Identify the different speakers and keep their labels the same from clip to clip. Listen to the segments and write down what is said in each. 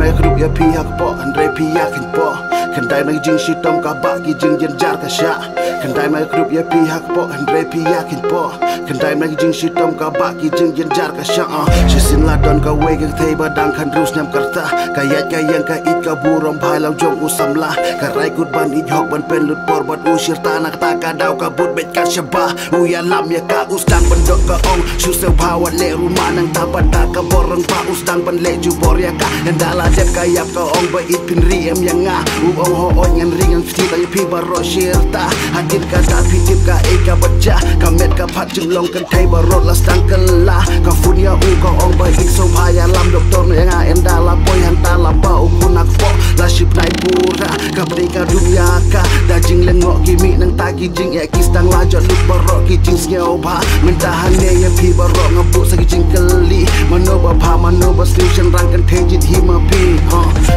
Speaker 1: mai grup ya pihak po andre pihakin po kendai mai jing sitom ka bagi jing jenjar ka sya kendai mai grup ya pihak po andre pihakin po kendai mai jing sitom ka bagi jing jenjar ka sya sisin la don ka we ka thei badang khan rus nyam karta kayat kayang ka it ka burong bhai lau jong usamla ka rai kut ban it hok ban pen lut por bat usir tanah ta ka dau ka but bet ka syaba uya lam ya ka ustang bendok ka ong susel bawat le rumah nang tapat ta ka borong pa ustang ban le ju bor ya ka ndala dep ka yap ka ong ba it pin riem yang nga ong ho on ngan ringan fti ta pi baro shirta hadit ka ta pitip ka e ka baja ka met ka phat jing long kan thai baro la stang kala ka funia u ka ong ba it so phaya lam doktor ne nga endala boy hanta la ba u kunak fo la ship nai pura ka bri ka dunya ka da jing lengok kimi nang ta ki jing e kistang la jot lut baro ki jing snyo ba mentahan ne ya pi baro ngabuk sa ki jing kali mano ba pha mano ba station rang kan thei jit hi ma pi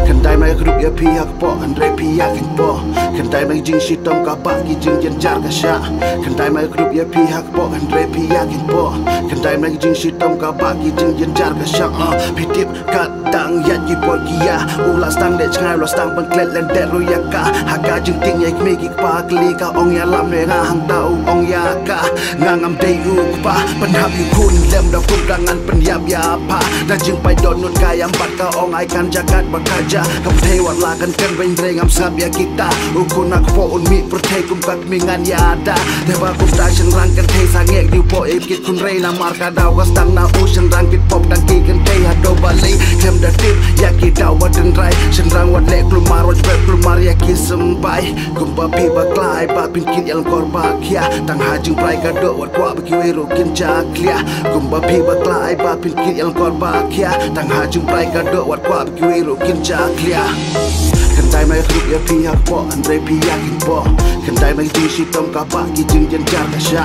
Speaker 1: kendai mai grup ya pi hak po andre pi yakin po kendai mai jing sitom ka ba ki jing jenjar ka sya kendai mai grup ya pi hak po andre pi yakin po kendai mai jing sitom ka ba ki jing jenjar ka sya pitip ka tang yat ki por kia ulas tang de changai ulas tang ban klet len de ru ya ka haka jing ting ya mi ki pa kli ka ong ya lam ne nga hang tau ong ya ka ngam dei u pa pan hab yu kun lem da kun rangan pen yap ya pa da jing pai don nut ka yam bat ka ong ai kan jagat bakaja ka thei wat la kan ken wen re ngam sab ya kita u kun nak po un mi per thei kum kat mi ngan ya da te ba kum da chen rang kan thei sa ngek diu po e kit kun re na mar ka daw ka stang na u chen rang kit pop dan ki kan thei ha do bali kem da tip ya ki daw wat den rai chen rang wat le klumar wat bet klumar ya ki sembai kum ba pi ba klai ba pin kit yang kor ba khia tang ha jing prai ka do wat kwa ba ki we ro kin cha klia kum ba pi ba klai ba pin kit yang kor ba khia tang ha jing prai ka do wat kwa ba ki we ro kin cha klia kendai mai grup ya pi hak po andre pi yakin po kendai mai jing sitom ka ba ki jing jenjar ka sya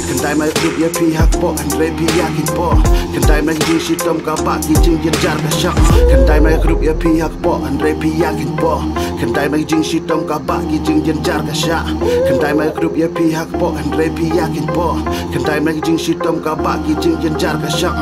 Speaker 1: kendai mai grup ya pi hak po andre pi yakin po kendai mai jing sitom ka ba ki jing jenjar ka sya kendai mai grup ya pi hak po andre pi yakin po kendai mai jing sitom ka ba ki jing jenjar ka sya kendai mai grup ya pi hak po andre pi yakin po kendai mai jing sitom ka ba ki jing jenjar ka sya